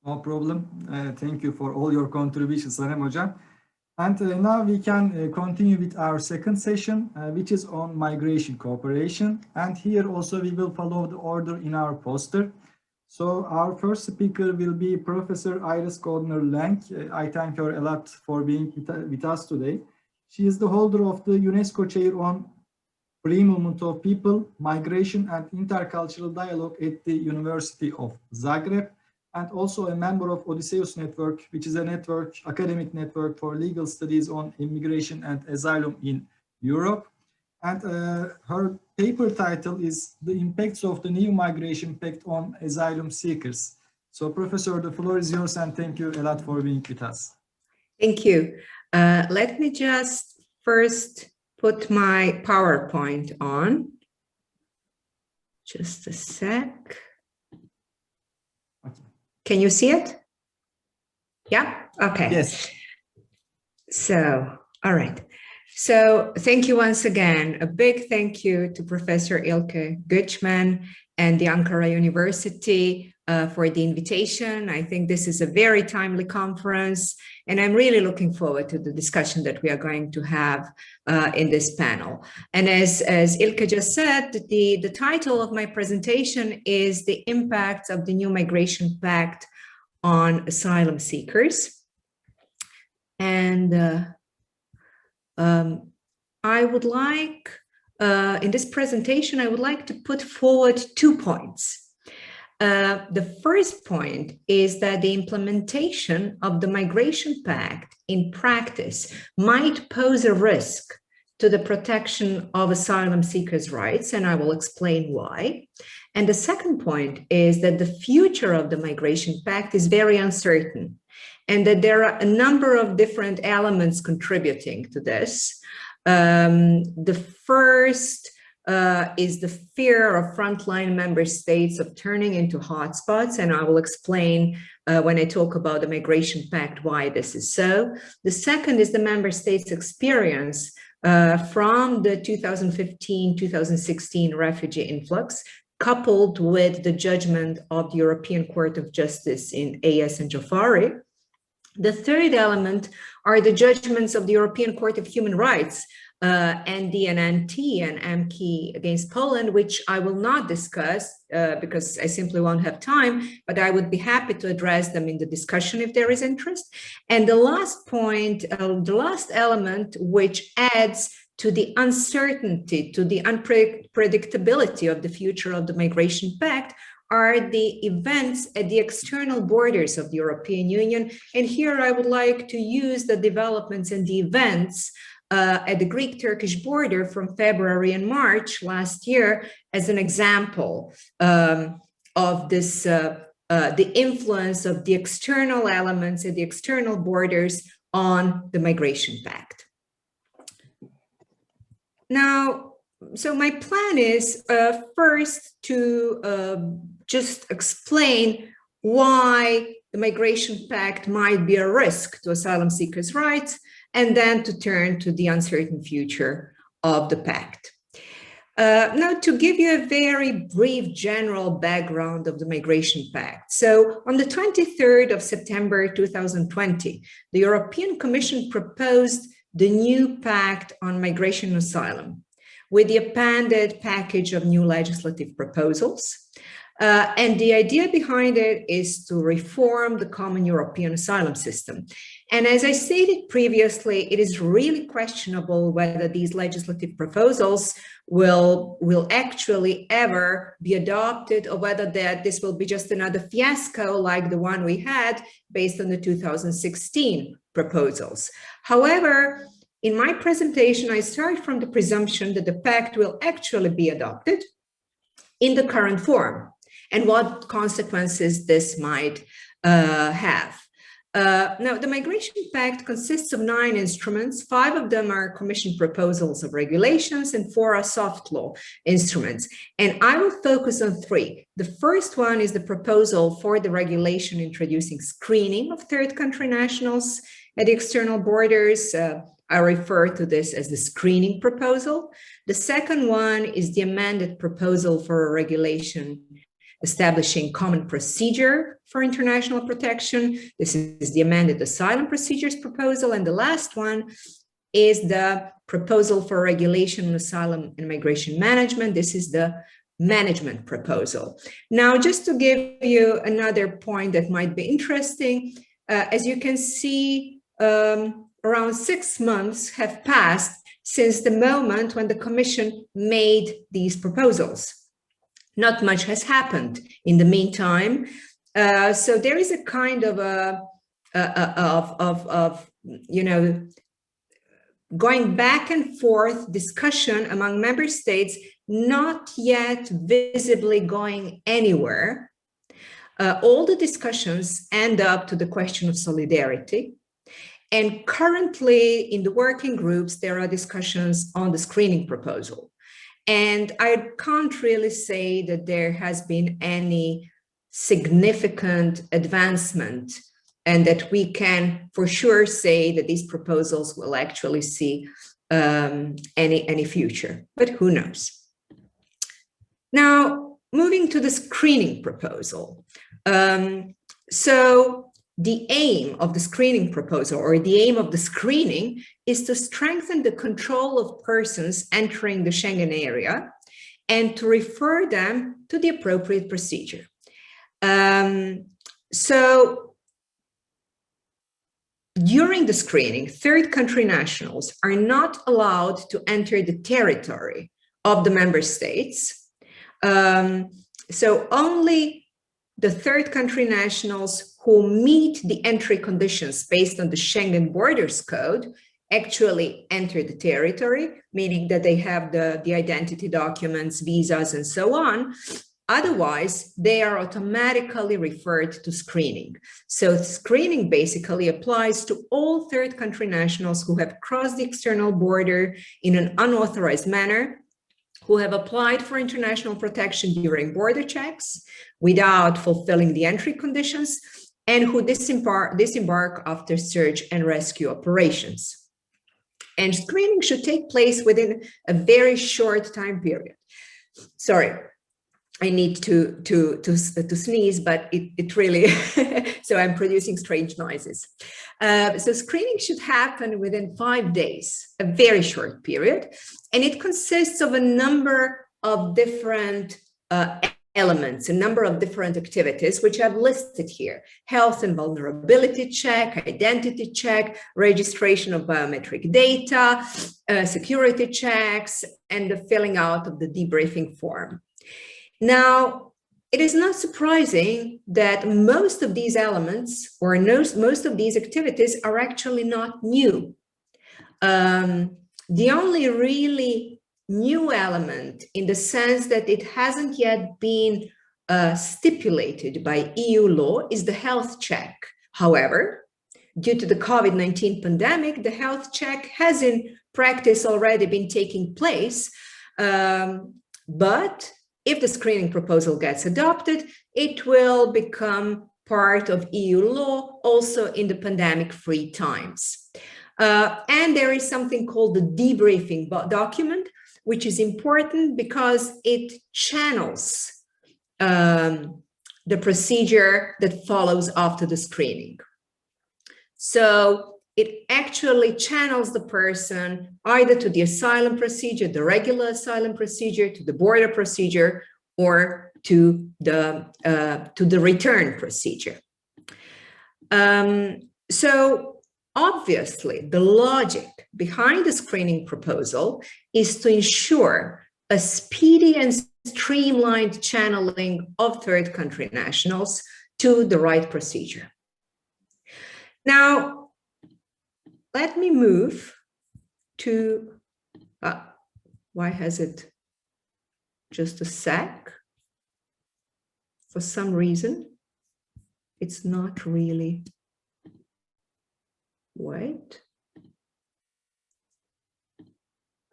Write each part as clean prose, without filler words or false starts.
No problem. Thank you for all your contributions, Sanem Hocam. And now we can continue with our second session, which is on migration cooperation. And here also we will follow the order in our poster. So our first speaker will be Professor Iris Goldner-Lang. I thank her a lot for being with us today. She is the holder of the UNESCO Chair on Free Movement of People, Migration and Intercultural Dialogue at the University of Zagreb, and also a member of Odysseus Network, which is a network, academic network for legal studies on immigration and asylum in Europe. And her paper title is The Impacts of the New Migration Pact on Asylum Seekers. So Professor, the floor is yours, and thank you a lot for being with us. Thank you. Let me just first put my PowerPoint on. Just a sec. Okay. Can you see it? Yeah? Okay. Yes. So, all right. So thank you once again. A big thank you to Professor İlke GÖÇMEN and the Ankara University for the invitation. I think this is a very timely conference, and I'm really looking forward to the discussion that we are going to have in this panel. And as İlke just said, the title of my presentation is The Impacts of the New Migration Pact on Asylum Seekers. And I would like, in this presentation, I would like to put forward 2 points. The first point is that the implementation of the Migration Pact in practice might pose a risk to the protection of asylum seekers' rights, and I will explain why. And the second point is that the future of the Migration Pact is very uncertain, and that there are a number of different elements contributing to this. The first is the fear of frontline member states of turning into hotspots, and I will explain when I talk about the Migration Pact why this is so. The second is the member states' experience from the 2015-2016 refugee influx, coupled with the judgment of the European Court of Justice in AS and Jafari. The third element are the judgments of the European Court of Human Rights, ND and NT and MK against Poland, which I will not discuss because I simply won't have time, but I would be happy to address them in the discussion if there is interest. And the last point, the last element, which adds to the uncertainty, to the unpredictability of the future of the Migration Pact, are the events at the external borders of the European Union. And here I would like to use the developments and the events at the Greek-Turkish border from February and March last year as an example of this, the influence of the external elements at the external borders on the Migration Pact. Now, so my plan is first to just explain why the Migration Pact might be a risk to asylum seekers' rights, and then to turn to the uncertain future of the pact. Now, to give you a very brief general background of the Migration Pact. So on the 23rd of September 2020, the European Commission proposed the new Pact on Migration and Asylum with the appended package of new legislative proposals. And the idea behind it is to reform the common European asylum system. And as I stated previously, it is really questionable whether these legislative proposals will actually ever be adopted, or whether this will be just another fiasco like the one we had based on the 2016 proposals. However, in my presentation, I start from the presumption that the pact will actually be adopted in the current form, and what consequences this might have. Now, the Migration Pact consists of 9 instruments. 5 of them are Commission proposals of regulations, and 4 are soft law instruments. And I will focus on 3. The first one is the proposal for the regulation introducing screening of third country nationals at the external borders. I refer to this as the screening proposal. The second one is the amended proposal for a regulation establishing common procedure for international protection. This is the amended asylum procedures proposal. And the last one is the proposal for regulation on asylum and migration management. This is the management proposal. Now, just to give you another point that might be interesting, as you can see, around 6 months have passed since the moment when the Commission made these proposals. Not much has happened in the meantime. So there is a kind of going back and forth discussion among member states, not yet visibly going anywhere. All the discussions end up to the question of solidarity. And currently in the working groups, there are discussions on the screening proposal. And I can't really say that there has been any significant advancement and that we can for sure say that these proposals will actually see any future, but who knows? Now, moving to the screening proposal. So the aim of the screening proposal, or the aim of the screening, is to strengthen the control of persons entering the Schengen area and to refer them to the appropriate procedure. So during the screening, third country nationals are not allowed to enter the territory of the member states. So only the third country nationals who meet the entry conditions based on the Schengen Borders Code actually enter the territory, meaning that they have the identity documents, visas, and so on. Otherwise, they are automatically referred to screening. So screening basically applies to all third country nationals who have crossed the external border in an unauthorized manner, who have applied for international protection during border checks without fulfilling the entry conditions, and who disembark after search and rescue operations. And screening should take place within a very short time period. Sorry, I need to sneeze, but it really, so I'm producing strange noises. So screening should happen within 5 days, a very short period, and it consists of a number of different elements, a number of different activities, which I've listed here: health and vulnerability check, identity check, registration of biometric data, security checks, and the filling out of the debriefing form. Now, it is not surprising that most of these elements, or most of these activities, are actually not new. The only really new element, in the sense that it hasn't yet been stipulated by EU law, is the health check. However, due to the COVID-19 pandemic, the health check has in practice already been taking place, but if the screening proposal gets adopted, it will become part of EU law also in the pandemic-free times. And there is something called the debriefing document, which is important because it channels the procedure that follows after the screening. So it actually channels the person either to the asylum procedure, the regular asylum procedure, to the border procedure, or to the return procedure. So obviously, the logic behind the screening proposal is to ensure a speedy and streamlined channeling of third country nationals to the right procedure. Now, let me move to, why has it just a sec? For some reason, it's not really. Wait.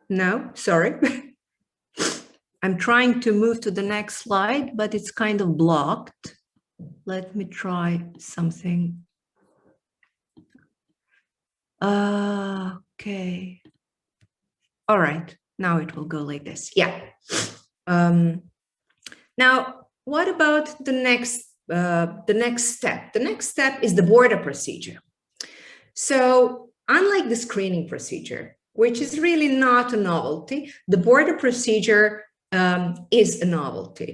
No, sorry. I'm trying to move to the next slide, but it's kind of blocked. Let me try something. Okay. All right. Now it will go like this. Yeah. Now, what about the next step? The next step is the border procedure. So unlike the screening procedure, which is really not a novelty, the border procedure is a novelty.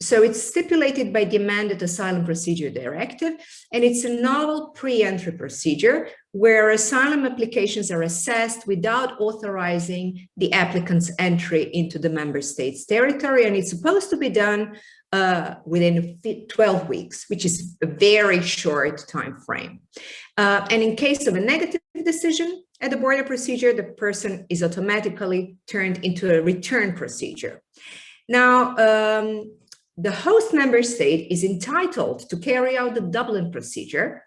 So it's stipulated by the amended Asylum Procedure Directive, and it's a novel pre-entry procedure where asylum applications are assessed without authorizing the applicant's entry into the member state's territory, and it's supposed to be done within 12 weeks, which is a very short time frame. And in case of a negative decision at the border procedure, the person is automatically turned into a return procedure. Now, the host member state is entitled to carry out the Dublin procedure,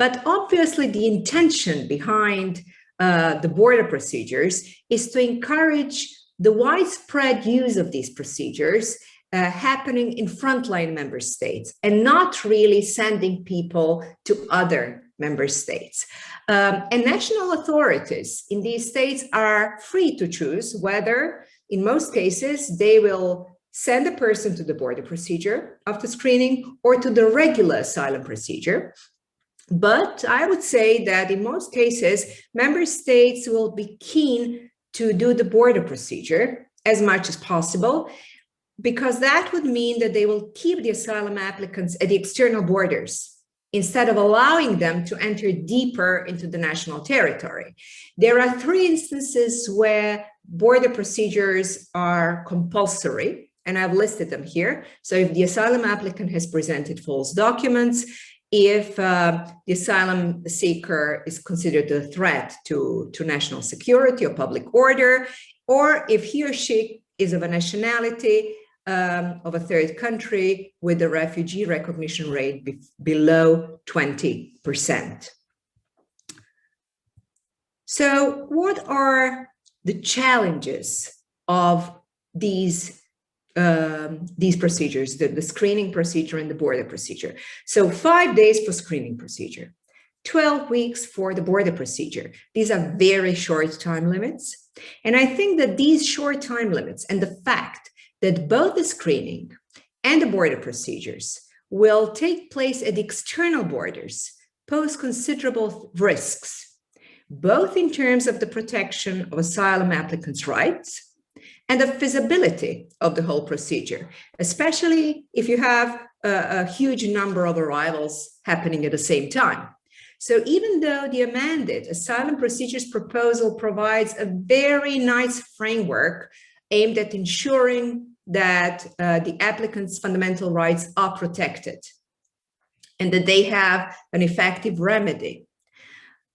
but obviously the intention behind the border procedures is to encourage the widespread use of these procedures happening in frontline member states and not really sending people to other member states. And national authorities in these states are free to choose whether, in most cases, they will send a person to the border procedure after screening or to the regular asylum procedure. But I would say that in most cases, member states will be keen to do the border procedure as much as possible, because that would mean that they will keep the asylum applicants at the external borders instead of allowing them to enter deeper into the national territory. There are 3 instances where border procedures are compulsory, and I've listed them here. So if the asylum applicant has presented false documents, if the asylum seeker is considered a threat to national security or public order, or if he or she is of a nationality of a third country with a refugee recognition rate below 20%. So what are the challenges of these procedures, the screening procedure and the border procedure? So 5 days for screening procedure, 12 weeks for the border procedure. These are very short time limits. And I think that these short time limits and the fact that both the screening and the border procedures will take place at the external borders pose considerable risks, both in terms of the protection of asylum applicants' rights and the feasibility of the whole procedure, especially if you have a huge number of arrivals happening at the same time. So even though the amended Asylum Procedures proposal provides a very nice framework aimed at ensuring that the applicant's fundamental rights are protected and that they have an effective remedy.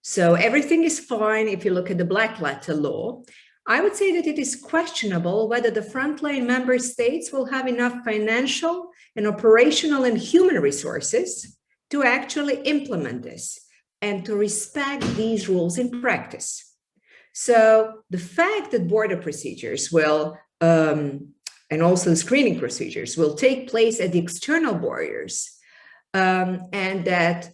So everything is fine if you look at the black letter law. I would say that it is questionable whether the frontline member states will have enough financial and operational and human resources to actually implement this and to respect these rules in practice. So the fact that border procedures will, and also the screening procedures will take place at the external borders, and that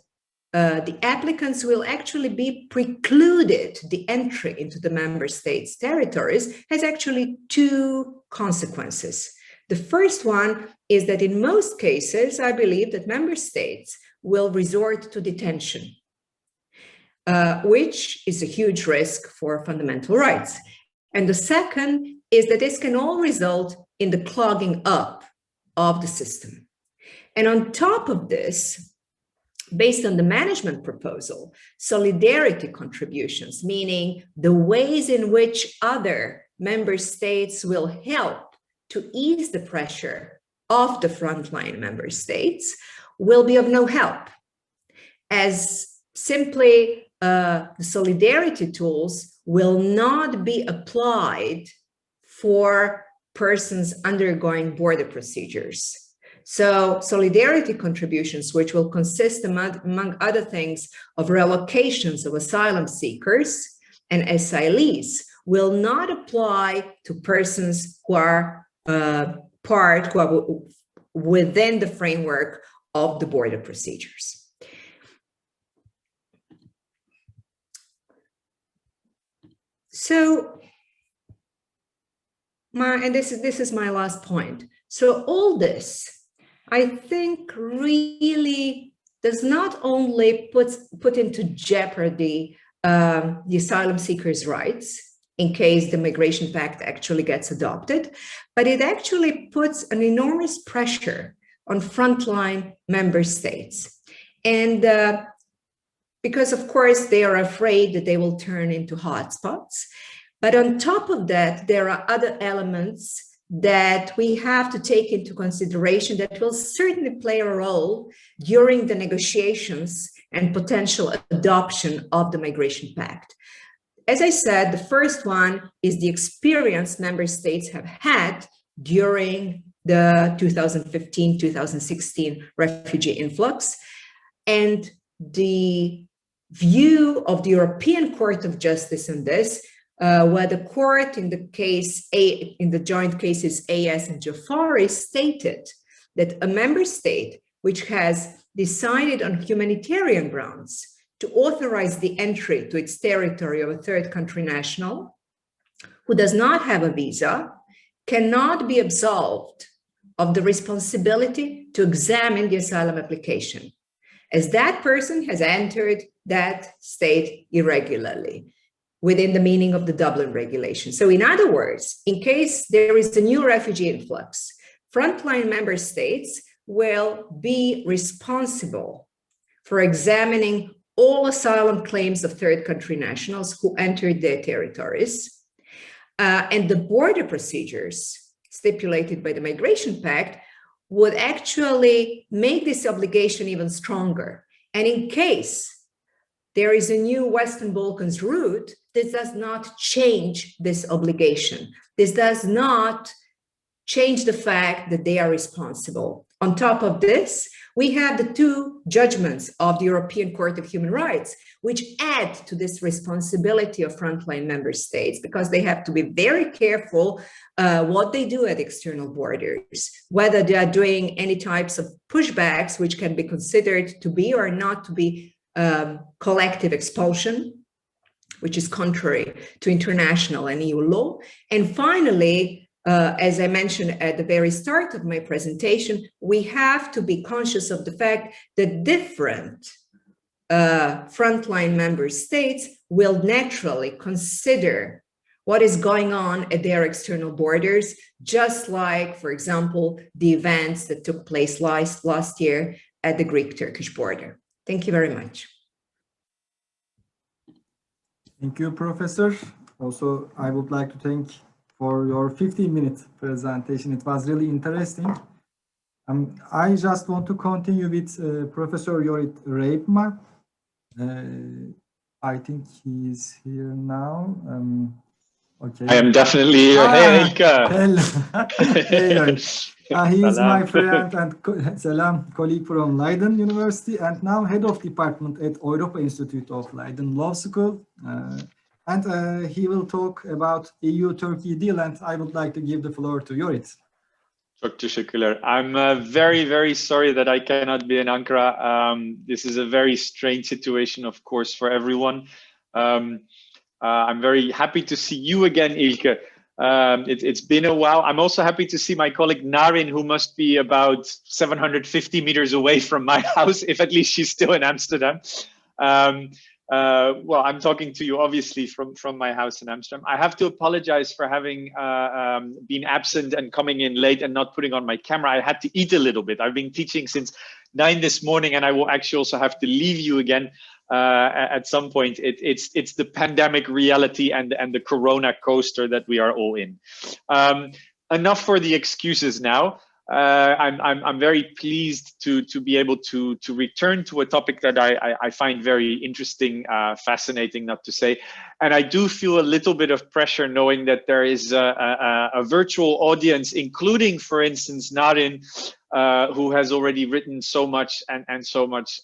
the applicants will actually be precluded the entry into the member states' territories has actually 2 consequences. The first one is that in most cases, I believe that member states will resort to detention, which is a huge risk for fundamental rights. And the second is that this can all result in the clogging up of the system. And on top of this, based on the management proposal, solidarity contributions, meaning the ways in which other member states will help to ease the pressure of the frontline member states, will be of no help, as simply the solidarity tools will not be applied for persons undergoing border procedures. So solidarity contributions, which will consist, among other things, of relocations of asylum seekers and asylees, will not apply to persons who are within the framework of the border procedures. So, this is my last point. So all this, I think, really does not only put into jeopardy the asylum seekers' rights in case the Migration Pact actually gets adopted, but it actually puts an enormous pressure on frontline member states. And because, of course, they are afraid that they will turn into hotspots. But on top of that, there are other elements that we have to take into consideration that will certainly play a role during the negotiations and potential adoption of the Migration Pact. As I said, the first one is the experience member states have had during the 2015-2016 refugee influx, and the view of the European Court of Justice on this, where the court in the case in the joint cases AS and Jafari stated that a member state which has decided on humanitarian grounds to authorize the entry to its territory of a third country national who does not have a visa cannot be absolved of the responsibility to examine the asylum application, as that person has entered that state irregularly within the meaning of the Dublin regulation. So in other words, in case there is a new refugee influx, frontline member states will be responsible for examining all asylum claims of third country nationals who entered their territories. And the border procedures stipulated by the Migration Pact would actually make this obligation even stronger. And in case there is a new Western Balkans route, this does not change this obligation. This does not change the fact that they are responsible. On top of this, we have the two judgments of the European Court of Human Rights, which add to this responsibility of frontline member states, because they have to be very careful what they do at external borders, whether they are doing any types of pushbacks, which can be considered to be or not to be collective expulsion, which is contrary to international and EU law. And finally, as I mentioned at the very start of my presentation, we have to be conscious of the fact that different frontline member states will naturally consider what is going on at their external borders, just like, for example, the events that took place last year at the Greek-Turkish border. Thank you very much. Thank you, Professor. Also, I would like to thank for your 15-minute presentation. It was really interesting. I just want to continue with Professor Jorrit RIJPMA. I think he is here now. Okay. I am definitely here. Hey, İlke. Hello. He is my friend and colleague from Leiden University, and now head of department at Europa Institute of Leiden Law School. And he will talk about EU-Turkey deal, and I would like to give the floor to Jorrit. Çok teşekkürler. I'm very, very sorry that I cannot be in Ankara. This is a very strange situation, of course, for everyone. I'm very happy to see you again, İlke. It's been a while. I'm also happy to see my colleague Narin, who must be about 750 meters away from my house, if at least she's still in Amsterdam. Well, I'm talking to you obviously from my house in Amsterdam. I have to apologize for having been absent and coming in late and not putting on my camera. I had to eat a little bit. I've been teaching since 9 this morning, and I will actually also have to leave you again at some point. It's the pandemic reality and the Corona coaster that we are all in. Enough for the excuses now. I'm very pleased to be able to return to a topic that I find very interesting, fascinating, not to say. And I do feel a little bit of pressure knowing that there is a virtual audience, including, for instance, Narin, who has already written so much and so much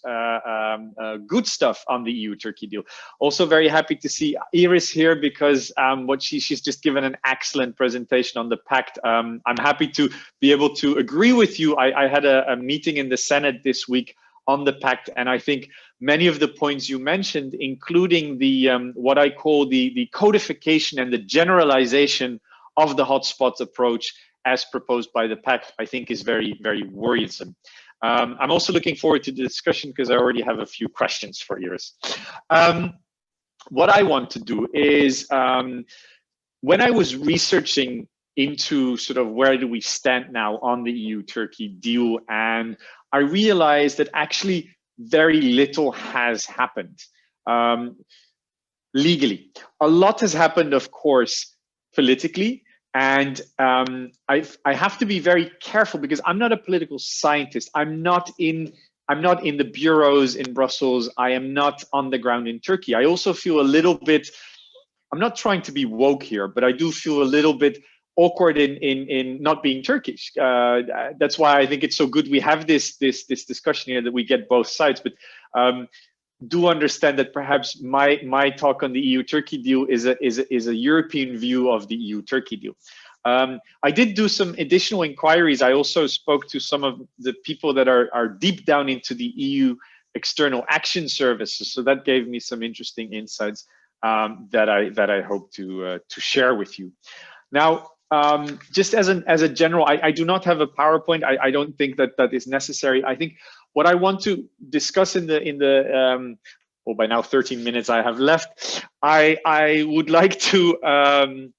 good stuff on the EU-Turkey deal. Also very happy to see Iris here, because she's just given an excellent presentation on the Pact. I'm happy to be able to agree with you. I had a meeting in the Senate this week on the Pact, and I think many of the points you mentioned, including the what I call the codification and the generalization of the hotspots approach, as proposed by the Pact, I think is very, very worrisome. I'm also looking forward to the discussion because I already have a few questions for yours. What I want to do is, when I was researching into sort of where do we stand now on the EU-Turkey deal, and I realized that actually very little has happened legally. A lot has happened, of course, politically, and I have to be very careful because I'm not a political scientist. I'm not in the bureaus in Brussels. I am not on the ground in Turkey. I also feel a little bit, I'm not trying to be woke here, but I do feel a little bit awkward in not being Turkish. That's why I think it's so good we have this discussion here, that we get both sides. But do understand that perhaps my talk on the EU-Turkey deal is a European view of the EU-Turkey deal. I did do some additional inquiries. I also spoke to some of the people that are deep down into the EU External Action Services, so that gave me some interesting insights that I hope to share with you. Now, just as a general, I do not have a PowerPoint. I don't think that is necessary. I think what I want to discuss in the well, by now 13 minutes I have left, I would like to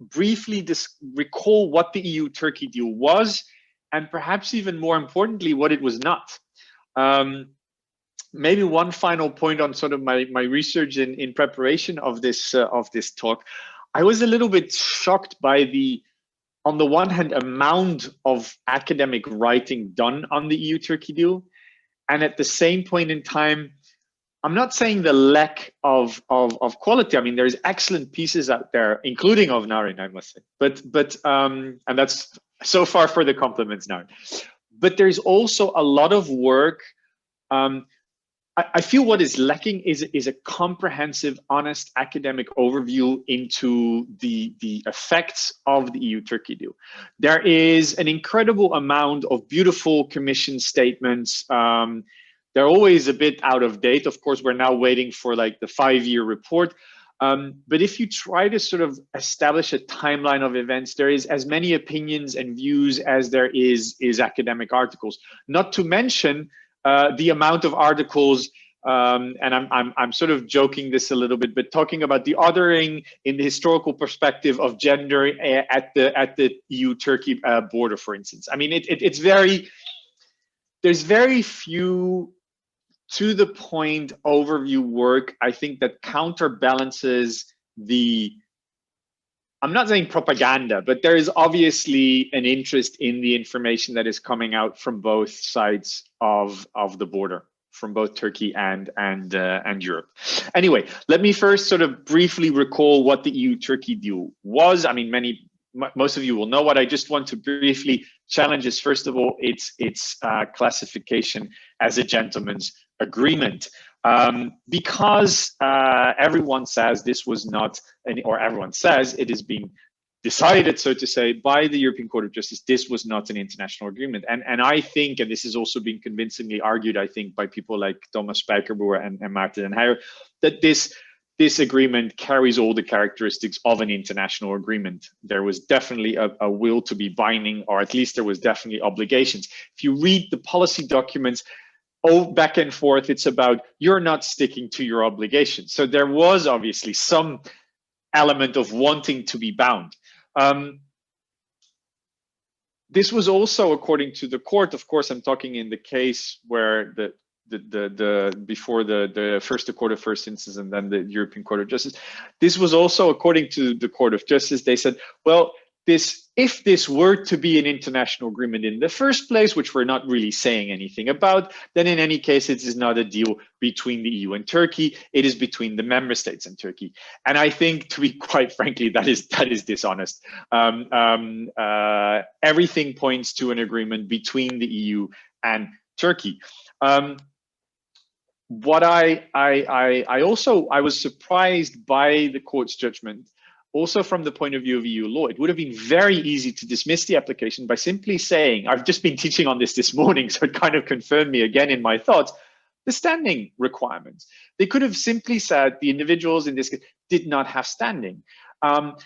briefly recall what the EU-Turkey deal was, and perhaps even more importantly, what it was not. Maybe one final point on sort of my research in preparation of this talk. I was a little bit shocked by on the one hand, amount of academic writing done on the EU-Turkey deal, and at the same point in time, I'm not saying the lack of quality. I mean, there's excellent pieces out there, including of Narin, I must say. But and that's so far for the compliments, Narin. But there's also a lot of work. I feel what is lacking is a comprehensive, honest academic overview into the effects of the EU-Turkey deal. There is an incredible amount of beautiful commission statements. They're always a bit out of date. Of course, we're now waiting for like the 5-year report. But if you try to sort of establish a timeline of events, there is as many opinions and views as there is academic articles. Not to mention the amount of articles, and I'm sort of joking this a little bit, but talking about the othering in the historical perspective of gender at the EU-Turkey border, for instance. I mean, there's very few to the point overview work, I think, that counterbalances I'm not saying propaganda, but there is obviously an interest in the information that is coming out from both sides of the border, from both Turkey and Europe. Anyway, let me first sort of briefly recall what the EU-Turkey deal was. I mean, most of you will know what. I just want to briefly challenge is, first of all, its classification as a gentleman's agreement. Because everyone says this was not, or everyone says it is being decided, so to say, by the European Court of Justice, this was not an international agreement. And I think, and this is also being convincingly argued, I think, by people like Thomas Spijkerboer and Maarten den Heijer, that this agreement carries all the characteristics of an international agreement. There was definitely a will to be binding, or at least there was definitely obligations. If you read the policy documents, back and forth, it's about you're not sticking to your obligations. So there was obviously some element of wanting to be bound. This was also, according to the court, of course, I'm talking in the case where before the Court of First Instance and then the European Court of Justice. This was also, according to the Court of Justice, they said, well, if this were to be an international agreement in the first place, which we're not really saying anything about, then in any case, it is not a deal between the EU and Turkey. It is between the member states and Turkey. And I think, to be quite frankly, that is dishonest. Everything points to an agreement between the EU and Turkey. What I was surprised by the court's judgment. Also, from the point of view of EU law, it would have been very easy to dismiss the application by simply saying, I've just been teaching on this morning, so it kind of confirmed me again in my thoughts, the standing requirements. They could have simply said the individuals in this case did not have standing.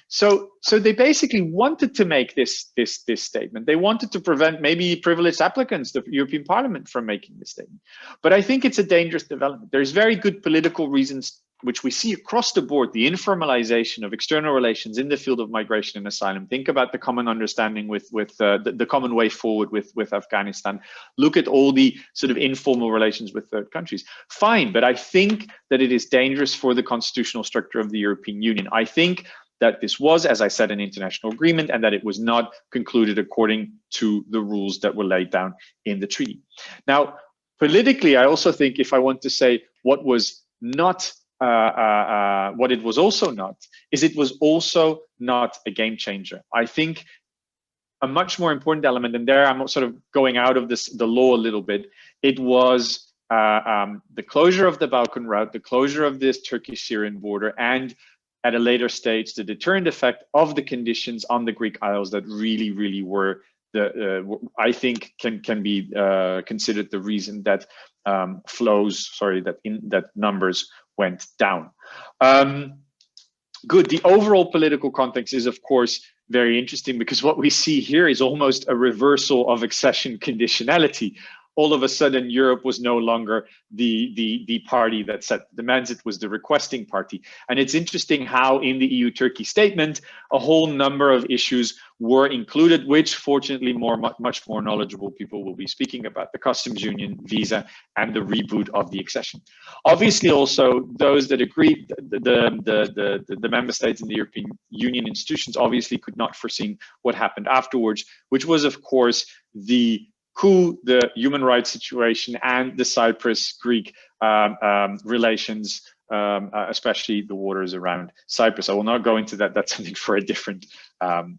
So they basically wanted to make this statement. They wanted to prevent maybe privileged applicants, the European Parliament, from making this statement. But I think it's a dangerous development. There's very good political reasons, which we see across the board, the informalization of external relations in the field of migration and asylum. Think about the common understanding with the common way forward with Afghanistan. Look at all the sort of informal relations with third countries. Fine, but I think that it is dangerous for the constitutional structure of the European Union. I think that this was, as I said, an international agreement, and that it was not concluded according to the rules that were laid down in the treaty. Now, politically, I also think, if I want to say what was not what it was also not, is it was also not a game changer. I think a much more important element, and there I'm sort of going out of the law a little bit, it was the closure of the Balkan route, the closure of this Turkish-Syrian border, and at a later stage, the deterrent effect of the conditions on the Greek Isles that really were I think can be considered the reason that that numbers went down. Good. The overall political context is, of course, very interesting, because what we see here is almost a reversal of accession conditionality. All of a sudden, Europe was no longer the party that set demands, it was the requesting party. And it's interesting how in the EU-Turkey statement, a whole number of issues were included, which fortunately much more knowledgeable people will be speaking about: the customs union, visa, and the reboot of the accession. Obviously, also those that agreed, the member states in the European Union institutions obviously could not foresee what happened afterwards, which was, of course, the coup, the human rights situation, and the Cyprus-Greek relations, especially the waters around Cyprus. I will not go into that. That's something for a different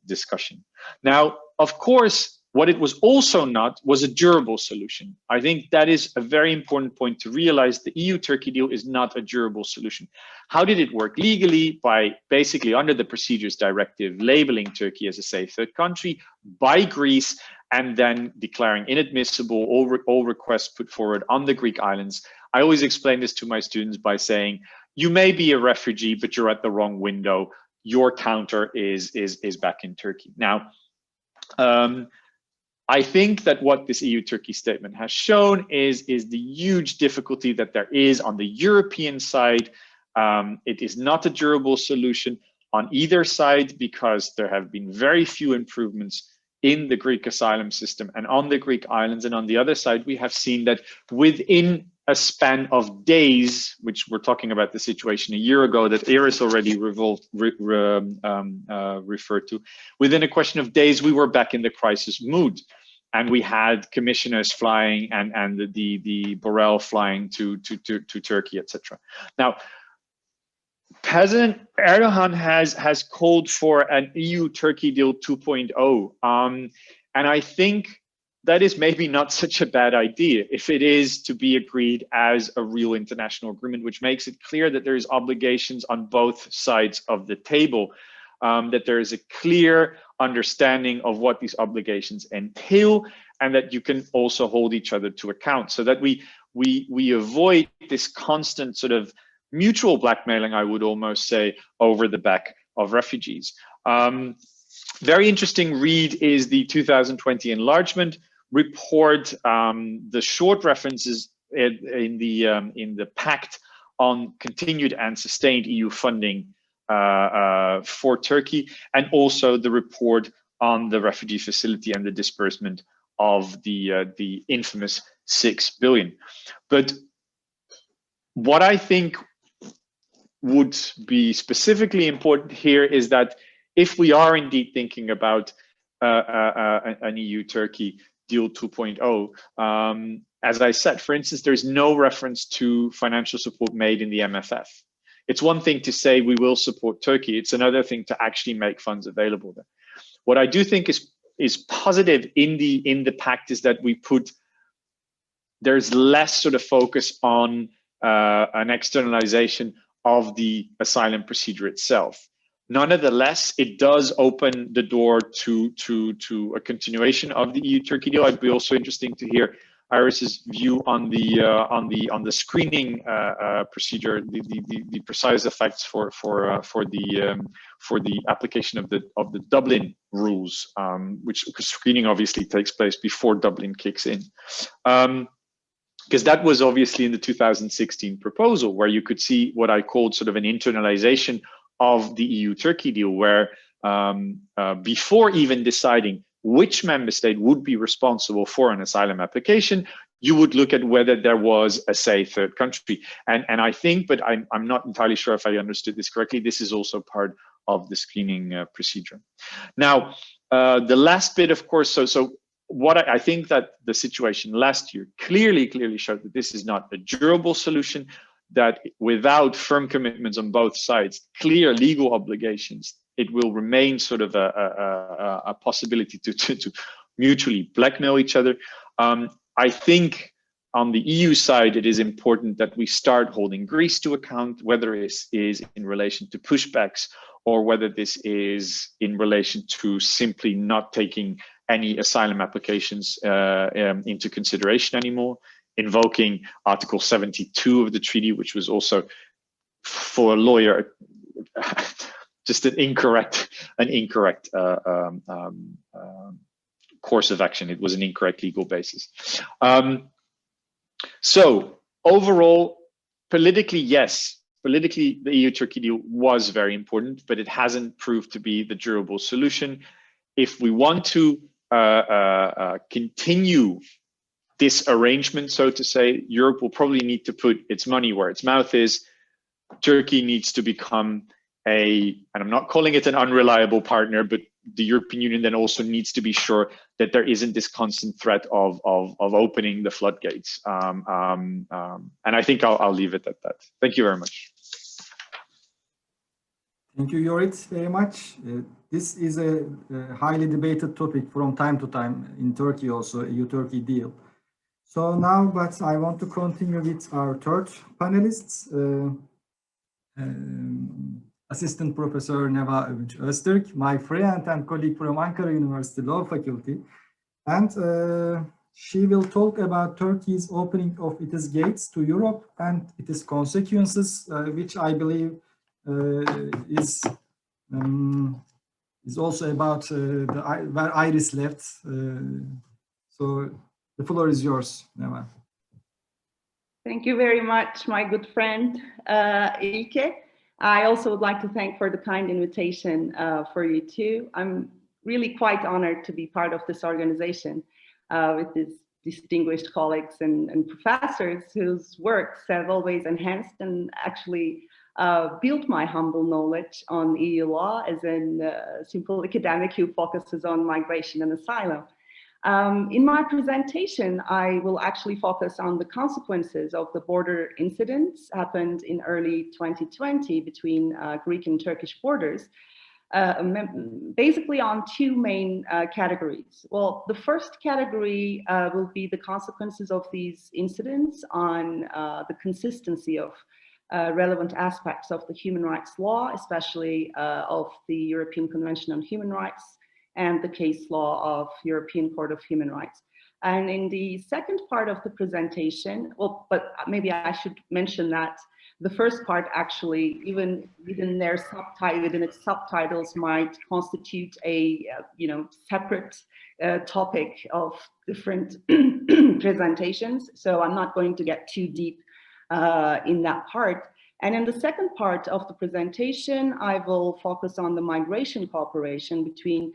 discussion. Now, of course, what it was also not was a durable solution. I think that is a very important point to realize. The EU-Turkey deal is not a durable solution. How did it work legally? By basically, under the Procedures Directive, labeling Turkey as a safe third country by Greece, and then declaring inadmissible all requests put forward on the Greek islands. I always explain this to my students by saying, you may be a refugee, but you're at the wrong window. Your counter is back in Turkey. Now, I think that what this EU-Turkey statement has shown is the huge difficulty that there is on the European side. It is not a durable solution on either side, because there have been very few improvements in the Greek asylum system and on the Greek islands. And on the other side, we have seen that within a span of days, which we're talking about the situation a year ago that Iris already referred to, within a question of days, we were back in the crisis mood. And we had commissioners flying and the Borrell flying to Turkey, etc. Now, President Erdogan has called for an EU-Turkey deal 2.0. And I think that is maybe not such a bad idea if it is to be agreed as a real international agreement, which makes it clear that there is obligations on both sides of the table, that there is a clear understanding of what these obligations entail, and that you can also hold each other to account, so that we avoid this constant sort of mutual blackmailing, I would almost say, over the back of refugees. Very interesting read is the 2020 enlargement report. The short references in the Pact on continued and sustained EU funding for Turkey, and also the report on the refugee facility and the disbursement of the infamous 6 billion. But what I think would be specifically important here is that if we are indeed thinking about an EU-Turkey deal 2.0, as I said, for instance, there's no reference to financial support made in the MFF. It's one thing to say we will support Turkey. It's another thing to actually make funds available there. What I do think is positive in the Pact is that there's less sort of focus on an externalization of the asylum procedure itself. Nonetheless, it does open the door to a continuation of the EU-Turkey deal. It'd be also interesting to hear Iris's view on the screening procedure, the precise effects for the application of the Dublin rules, which screening obviously takes place before Dublin kicks in. Because that was obviously in the 2016 proposal, where you could see what I called sort of an internalization of the EU-Turkey deal, where before even deciding which member state would be responsible for an asylum application, you would look at whether there was a, say, third country. And I think, but I'm not entirely sure if I understood this correctly, this is also part of the screening procedure. Now, the last bit, of course, so what I think that the situation last year clearly showed that this is not a durable solution, that without firm commitments on both sides, clear legal obligations, it will remain sort of a possibility to mutually blackmail each other. I think on the EU side, it is important that we start holding Greece to account, whether it is in relation to pushbacks or whether this is in relation to simply not taking any asylum applications into consideration anymore, invoking Article 72 of the treaty, which was also, for a lawyer, just an incorrect course of action. It was an incorrect legal basis. So overall, politically, yes, politically, the EU-Turkey deal was very important, but it hasn't proved to be the durable solution. If we want to continue this arrangement, so to say, Europe will probably need to put its money where its mouth is. Turkey needs to become and I'm not calling it an unreliable partner, but the European Union then also needs to be sure that there isn't this constant threat of opening the floodgates. And I think I'll leave it at that. Thank you very much. Thank you, Jorrit, very much. This is a highly debated topic from time to time in Turkey also, EU-Turkey deal. So now, but I want to continue with our third panelists. Assistant Professor Neva Övünç ÖZTÜRK, my friend and colleague from Ankara University Law Faculty. And she will talk about Turkey's opening of its gates to Europe and its consequences, which I believe is also about where Iris left. So the floor is yours, Neva. Thank you very much, my good friend, İlke. I also would like to thank for the kind invitation for you too. I'm really quite honored to be part of this organization with these distinguished colleagues and professors whose works have always enhanced and actually built my humble knowledge on EU law as a simple academic who focuses on migration and asylum. In my presentation, I will actually focus on the consequences of the border incidents happened in early 2020 between Greek and Turkish borders, basically on two main categories. Well, the first category will be the consequences of these incidents on the consistency of relevant aspects of the human rights law, especially of the European Convention on Human Rights and the case law of European Court of Human Rights. And in the second part of the presentation, well, but maybe I should mention that the first part actually, even within its subtitles, might constitute a separate topic of different presentations. So I'm not going to get too deep in that part. And in the second part of the presentation, I will focus on the migration cooperation between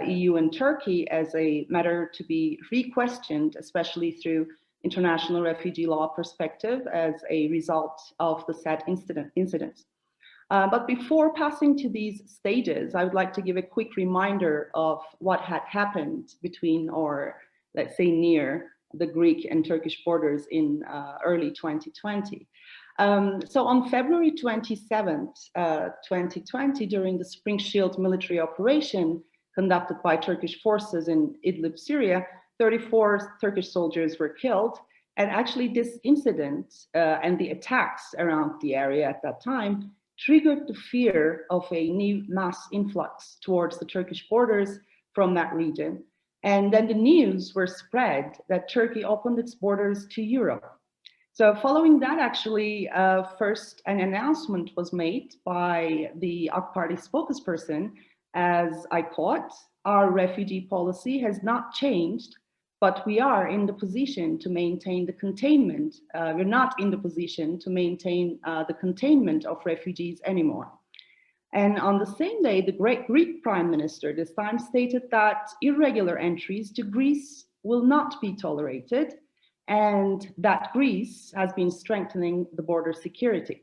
EU and Turkey as a matter to be re-questioned, especially through international refugee law perspective as a result of the said incidents. But before passing to these stages, I would like to give a quick reminder of what had happened between, or let's say near, the Greek and Turkish borders in early 2020. So on February 27th, 2020, during the Spring Shield military operation conducted by Turkish forces in Idlib, Syria, 34 Turkish soldiers were killed. And actually this incident and the attacks around the area at that time triggered the fear of a new mass influx towards the Turkish borders from that region. And then the news were spread that Turkey opened its borders to Europe. So following that, actually, first an announcement was made by the AK Party spokesperson, as I quote, "Our refugee policy has not changed, but we are in the position to maintain the containment. We're not in the position to maintain the containment of refugees anymore." And on the same day, the Greek Prime Minister this time stated that irregular entries to Greece will not be tolerated, and that Greece has been strengthening the border security.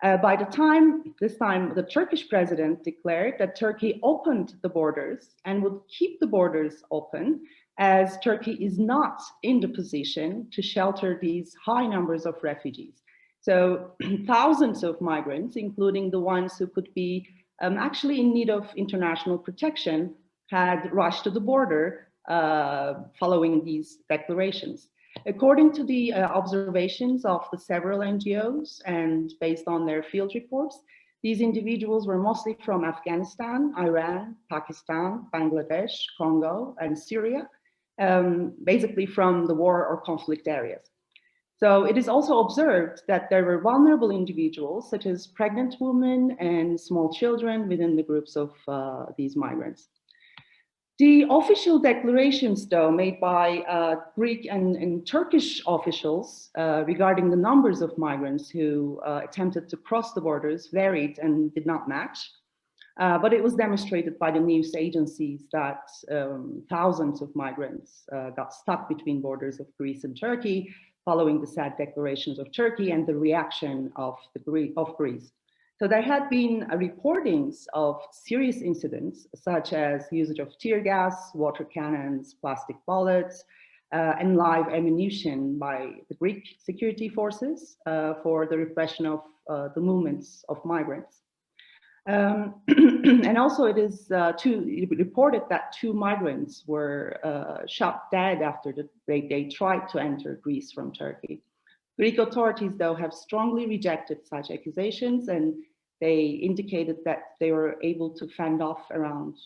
By this time, the Turkish president declared that Turkey opened the borders and would keep the borders open, as Turkey is not in the position to shelter these high numbers of refugees. So thousands of migrants, including the ones who could be actually in need of international protection, had rushed to the border following these declarations. According to the observations of the several NGOs and based on their field reports, these individuals were mostly from Afghanistan, Iran, Pakistan, Bangladesh, Congo, and Syria, basically from the war or conflict areas. So it is also observed that there were vulnerable individuals, such as pregnant women and small children within the groups of these migrants. The official declarations, though, made by Greek and Turkish officials regarding the numbers of migrants who attempted to cross the borders varied and did not match. But it was demonstrated by the news agencies that thousands of migrants got stuck between borders of Greece and Turkey following the sad declarations of Turkey and the reaction of Greece. So there had been reportings of serious incidents, such as usage of tear gas, water cannons, plastic bullets, and live ammunition by the Greek security forces for the repression of the movements of migrants. And also it is reported that 2 migrants were shot dead after they tried to enter Greece from Turkey. Greek authorities, though, have strongly rejected such accusations, and they indicated that they were able to fend off around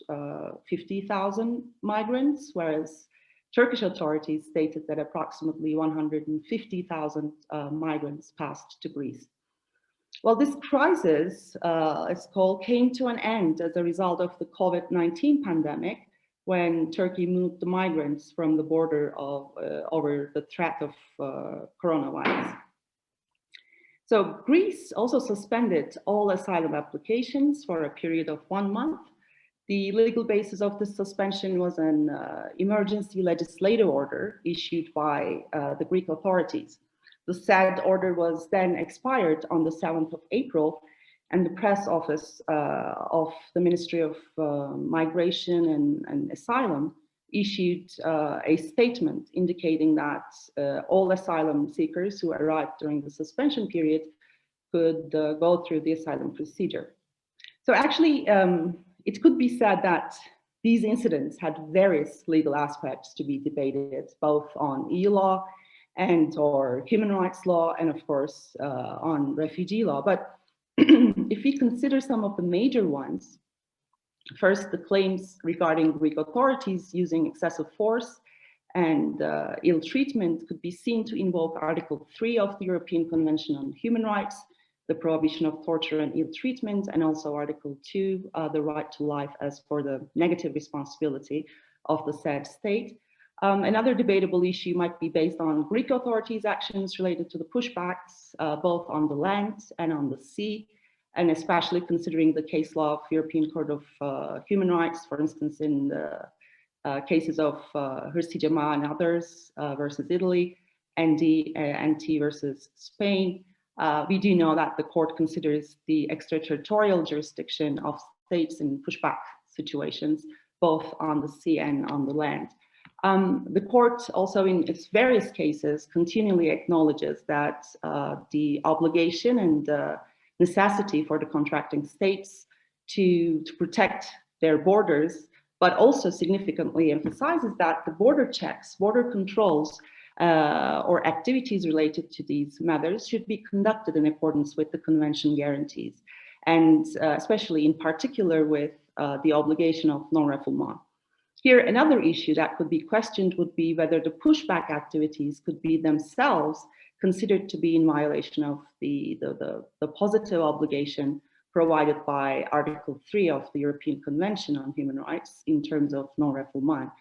50,000 migrants, whereas Turkish authorities stated that approximately 150,000 migrants passed to Greece. Well, this crisis, it's called, came to an end as a result of the COVID-19 pandemic, when Turkey moved the migrants from the border over the threat of coronavirus. So Greece also suspended all asylum applications for a period of 1 month. The legal basis of this suspension was an emergency legislative order issued by the Greek authorities. The said order was then expired on the 7th of April, and the press office of the Ministry of Migration and Asylum issued a statement indicating that all asylum seekers who arrived during the suspension period could go through the asylum procedure. So actually, it could be said that these incidents had various legal aspects to be debated, both on EU law or human rights law, and of course, on refugee law. But if we consider some of the major ones, first, the claims regarding Greek authorities using excessive force and ill treatment could be seen to invoke Article 3 of the European Convention on Human Rights, the prohibition of torture and ill treatment, and also Article 2, the right to life as for the negative responsibility of the said state. Another debatable issue might be based on Greek authorities' actions related to the pushbacks, both on the land and on the sea, and especially considering the case law of European Court of Human Rights, for instance, in the cases of RIJPMA and others versus Italy, NT versus Spain. We do know that the court considers the extraterritorial jurisdiction of states in pushback situations, both on the sea and on the land. The court also in its various cases continually acknowledges that the obligation and necessity for the contracting states to protect their borders, but also significantly emphasizes that the border checks, border controls, or activities related to these matters should be conducted in accordance with the convention guarantees, and especially in particular with the obligation of non-refoulement. Here, another issue that could be questioned would be whether the pushback activities could be themselves considered to be in violation of the positive obligation provided by Article 3 of the European Convention on Human Rights in terms of non-refoulement.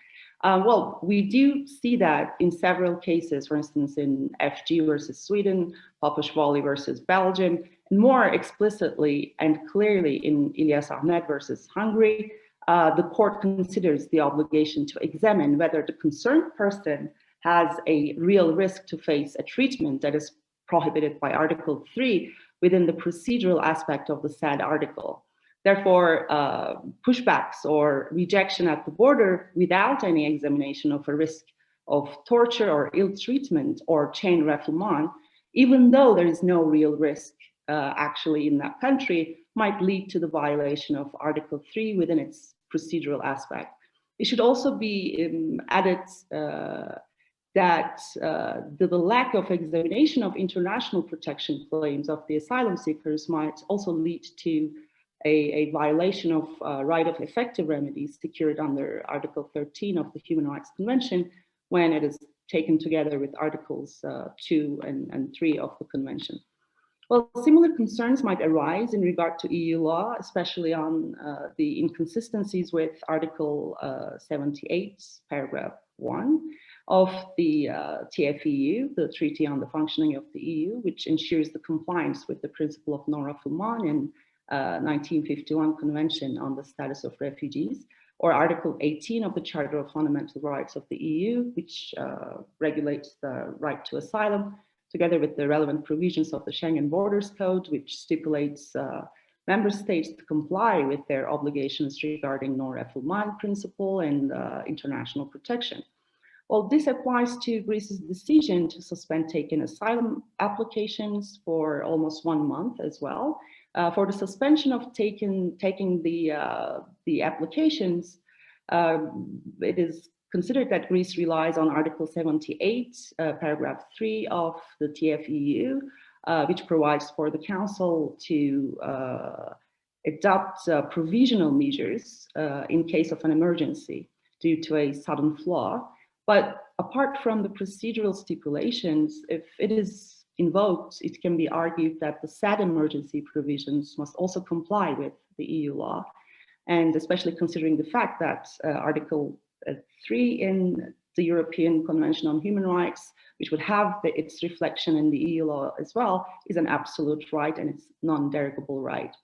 Well, we do see that in several cases, for instance, in FG versus Sweden, Papashvili versus Belgium, and more explicitly and clearly in İlyas Ahmet versus Hungary, the court considers the obligation to examine whether the concerned person has a real risk to face a treatment that is prohibited by Article 3 within the procedural aspect of the said article. Therefore, pushbacks or rejection at the border without any examination of a risk of torture or ill treatment or chain refoulement, even though there is no real risk actually in that country, might lead to the violation of Article 3 within its procedural aspect. It should also be added that the lack of examination of international protection claims of the asylum seekers might also lead to a violation of right of effective remedies secured under Article 13 of the Human Rights Convention when it is taken together with Articles 2 and 3 of the Convention. Well, similar concerns might arise in regard to EU law, especially on the inconsistencies with Article 78, paragraph 1 of the TFEU, the Treaty on the Functioning of the EU, which ensures the compliance with the principle of non-refoulement and 1951 Convention on the Status of Refugees, or Article 18 of the Charter of Fundamental Rights of the EU, which regulates the right to asylum, together with the relevant provisions of the Schengen Borders Code, which stipulates member states to comply with their obligations regarding non-refoulement principle and international protection. Well, this applies to Greece's decision to suspend taken asylum applications for almost 1 month as well. For the suspension of taking the applications, it is considered that Greece relies on Article 78, paragraph 3 of the TFEU, which provides for the Council to adopt provisional measures in case of an emergency due to a sudden flaw. But apart from the procedural stipulations, if it is invoked, it can be argued that the said emergency provisions must also comply with the EU law. And especially considering the fact that Article 3 in the European Convention on Human Rights, which would have its reflection in the EU law as well, is an absolute right and it's non-derogable right.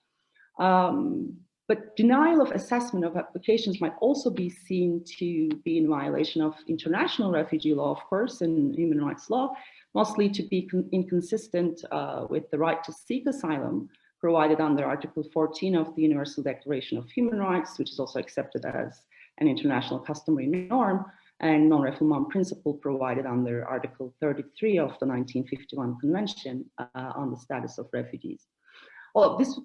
But denial of assessment of applications might also be seen to be in violation of international refugee law, of course, and human rights law, mostly to be inconsistent with the right to seek asylum provided under Article 14 of the Universal Declaration of Human Rights, which is also accepted as an international customary norm, and non-refoulement principle provided under Article 33 of the 1951 Convention on the Status of Refugees. Well, these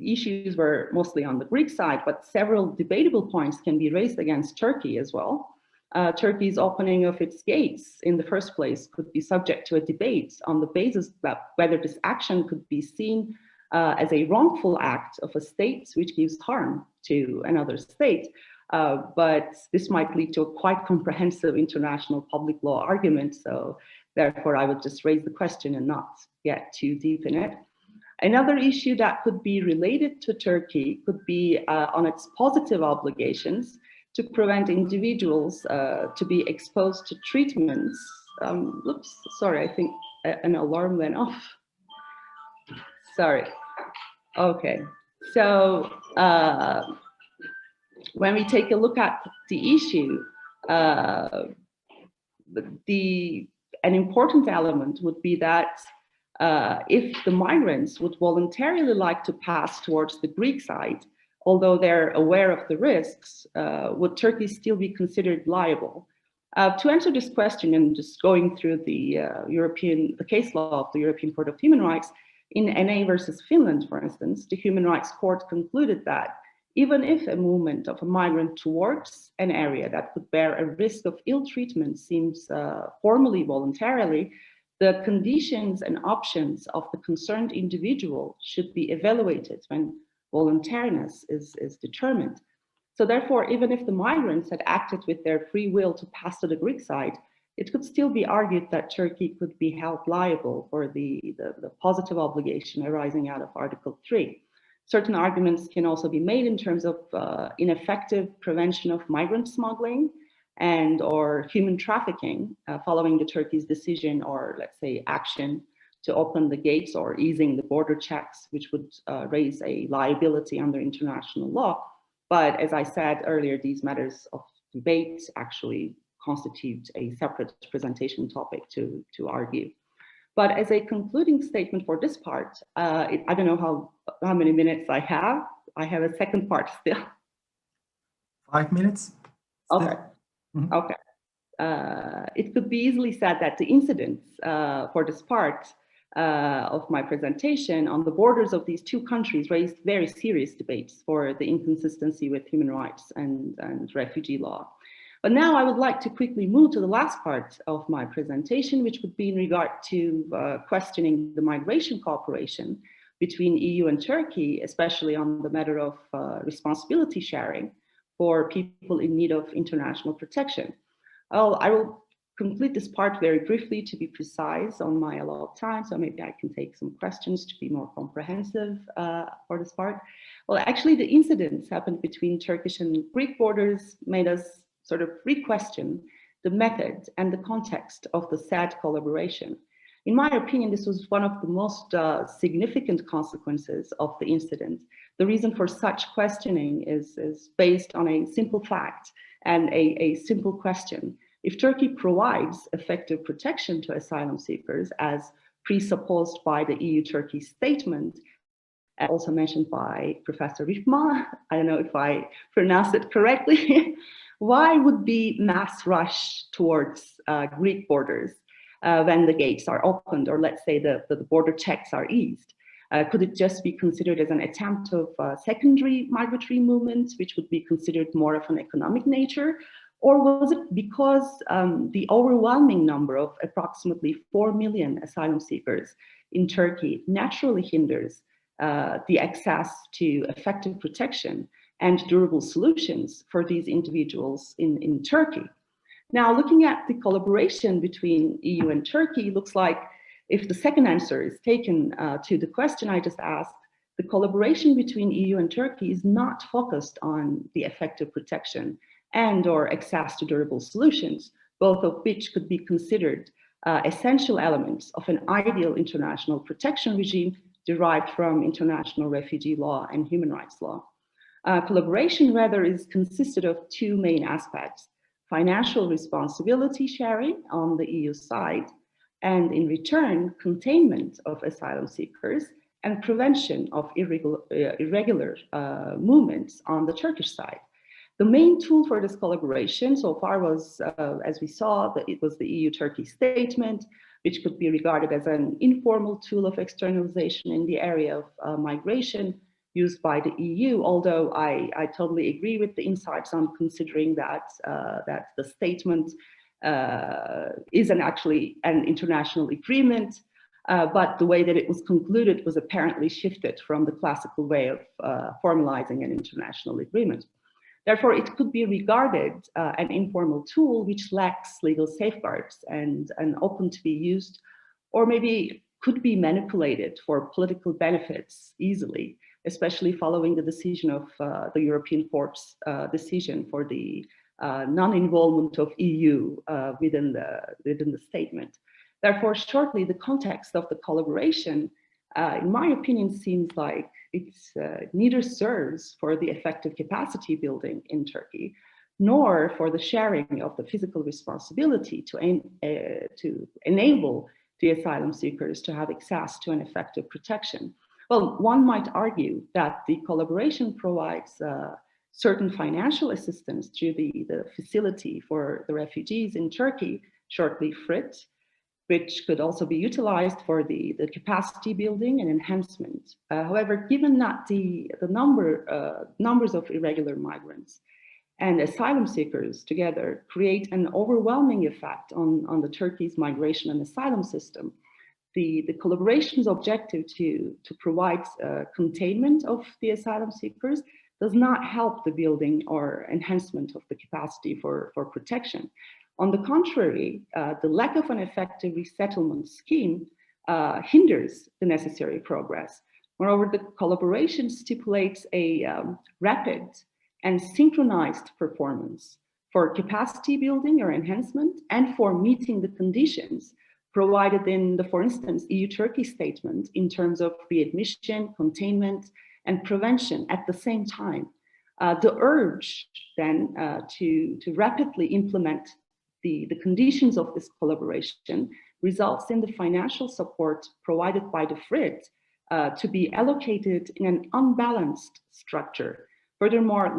issues were mostly on the Greek side, but several debatable points can be raised against Turkey as well. Turkey's opening of its gates in the first place could be subject to a debate on the basis that whether this action could be seen as a wrongful act of a state which gives harm to another state. But this might lead to a quite comprehensive international public law argument. So therefore, I would just raise the question and not get too deep in it. Another issue that could be related to Turkey could be on its positive obligations to prevent individuals to be exposed to treatments. Oops, sorry, I think an alarm went off. Sorry. Okay, so when we take a look at the issue, an important element would be that if the migrants would voluntarily like to pass towards the Greek side, although they're aware of the risks, would Turkey still be considered liable? To answer this question, and just going through the case law of the European Court of Human Rights, in NA versus Finland, for instance, the Human Rights Court concluded that even if a movement of a migrant towards an area that could bear a risk of ill treatment seems formally voluntarily, the conditions and options of the concerned individual should be evaluated when voluntariness is determined. So therefore, even if the migrants had acted with their free will to pass to the Greek side, it could still be argued that Turkey could be held liable for the positive obligation arising out of Article 3. Certain arguments can also be made in terms of ineffective prevention of migrant smuggling and or human trafficking following the Turkey's decision or, let's say, action to open the gates or easing the border checks, which would raise a liability under international law. But as I said earlier, these matters of debate actually constitute a separate presentation topic to argue. But as a concluding statement for this part, I don't know how many minutes I have. I have a second part still. 5 minutes. Still. Okay. Okay. It could be easily said that the incidents for this part of my presentation on the borders of these two countries raised very serious debates for the inconsistency with human rights and refugee law. But now I would like to quickly move to the last part of my presentation, which would be in regard to questioning the migration cooperation between EU and Turkey, especially on the matter of responsibility sharing for people in need of international protection. I will complete this part very briefly to be precise on my allotted time, so maybe I can take some questions to be more comprehensive for this part. Well, actually, the incidents happened between Turkish and Greek borders made us sort of re-question the method and the context of the said collaboration. In my opinion, this was one of the most significant consequences of the incident. The reason for such questioning is based on a simple fact and a simple question. If Turkey provides effective protection to asylum seekers as presupposed by the EU-Turkey statement, also mentioned by Professor RIJPMA, I don't know if I pronounced it correctly, why would be mass rush towards Greek borders when the gates are opened, or let's say the border checks are eased? Could it just be considered as an attempt of secondary migratory movements, which would be considered more of an economic nature? Or was it because the overwhelming number of approximately 4 million asylum seekers in Turkey naturally hinders the access to effective protection and durable solutions for these individuals in Turkey? Now, looking at the collaboration between EU and Turkey, looks like if the second answer is taken to the question I just asked, the collaboration between EU and Turkey is not focused on the effective protection and or access to durable solutions, both of which could be considered essential elements of an ideal international protection regime derived from international refugee law and human rights law. Collaboration rather is consisted of two main aspects: financial responsibility sharing on the EU side, and in return, containment of asylum seekers and prevention of irregular movements on the Turkish side. The main tool for this collaboration so far was, as we saw, that it was the EU-Turkey statement, which could be regarded as an informal tool of externalization in the area of migration used by the EU, although I totally agree with the insights on considering that, that the statement isn't actually an international agreement, but the way that it was concluded was apparently shifted from the classical way of formalizing an international agreement. Therefore, it could be regarded an informal tool which lacks legal safeguards and open to be used, or maybe could be manipulated for political benefits easily, especially following the decision of the European Court's decision for the non-involvement of EU within the statement. Therefore, shortly, the context of the collaboration, in my opinion, seems like it's neither serves for the effective capacity building in Turkey, nor for the sharing of the physical responsibility to enable the asylum seekers to have access to an effective protection. Well, one might argue that the collaboration provides certain financial assistance to the facility for the refugees in Turkey, shortly FRIT, which could also be utilized for the capacity building and enhancement. However, given that the numbers of irregular migrants and asylum seekers together create an overwhelming effect on the Turkey's migration and asylum system, the collaboration's objective to provide containment of the asylum seekers does not help the building or enhancement of the capacity for protection. On the contrary, the lack of an effective resettlement scheme hinders the necessary progress. Moreover, the collaboration stipulates a rapid and synchronized performance for capacity building or enhancement and for meeting the conditions provided in the, for instance, EU-Turkey statement in terms of readmission, containment, and prevention at the same time. The urge then to rapidly implement the conditions of this collaboration results in the financial support provided by the FRID to be allocated in an unbalanced structure. Furthermore,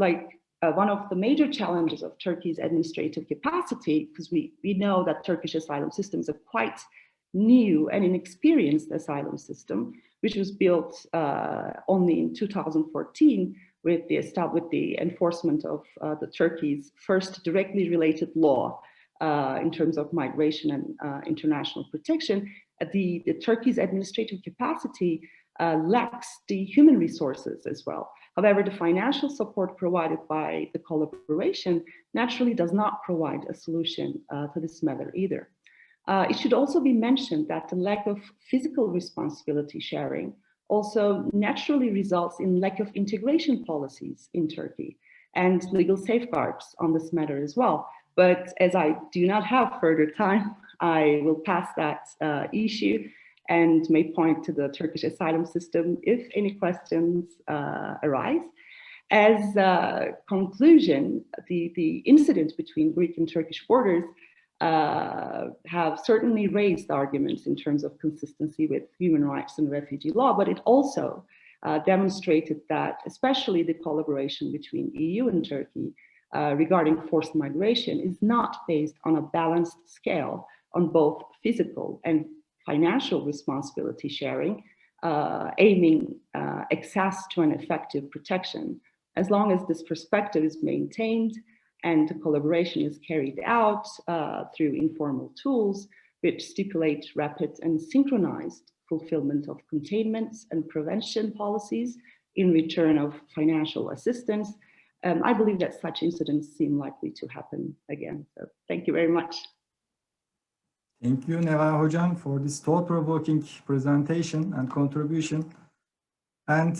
one of the major challenges of Turkey's administrative capacity, because we know that Turkish asylum system is a quite new and inexperienced asylum system, which was built only in 2014 with the enforcement of the Turkey's first directly related law in terms of migration and international protection. The Turkey's administrative capacity lacks the human resources as well. However, the financial support provided by the collaboration naturally does not provide a solution to this matter either. It should also be mentioned that the lack of physical responsibility sharing also naturally results in lack of integration policies in Turkey and legal safeguards on this matter as well. But as I do not have further time, I will pass that issue and may point to the Turkish asylum system if any questions arise. As a conclusion, the incident between Greek and Turkish borders have certainly raised arguments in terms of consistency with human rights and refugee law, but it also demonstrated that especially the collaboration between EU and Turkey regarding forced migration is not based on a balanced scale on both physical and financial responsibility sharing, aiming access to an effective protection. As long as this perspective is maintained and the collaboration is carried out through informal tools which stipulate rapid and synchronized fulfillment of containment and prevention policies in return of financial assistance, I believe that such incidents seem likely to happen again. So thank you very much. Thank you, Neva Hocam, for this thought-provoking presentation and contribution. And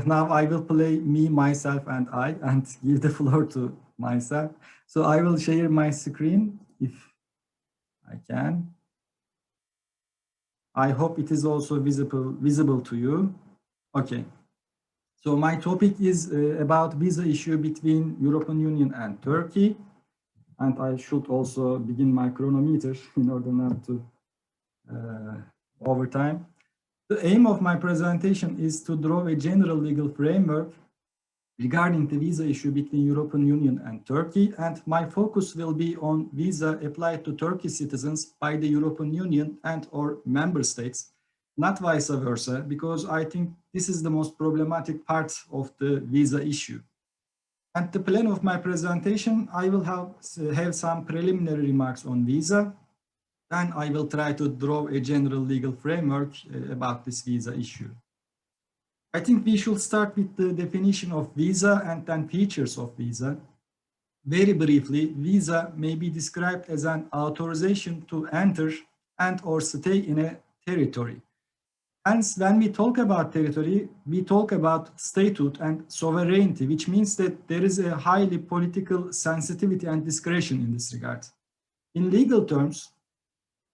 now I will play me, myself, and I, and give the floor to myself. So I will share my screen if I can. I hope it is also visible to you. Okay. So my topic is about visa issue between European Union and Turkey. And I should also begin my chronometer in order not to overtime. The aim of my presentation is to draw a general legal framework regarding the visa issue between European Union and Turkey. And my focus will be on visa applied to Turkish citizens by the European Union and or member states, not vice versa, because I think this is the most problematic part of the visa issue. At the plan of my presentation, I will have some preliminary remarks on visa. Then I will try to draw a general legal framework about this visa issue. I think we should start with the definition of visa and then features of visa. Very briefly, visa may be described as an authorization to enter and or stay in a territory. Hence, when we talk about territory, we talk about statehood and sovereignty, which means that there is a highly political sensitivity and discretion in this regard. In legal terms,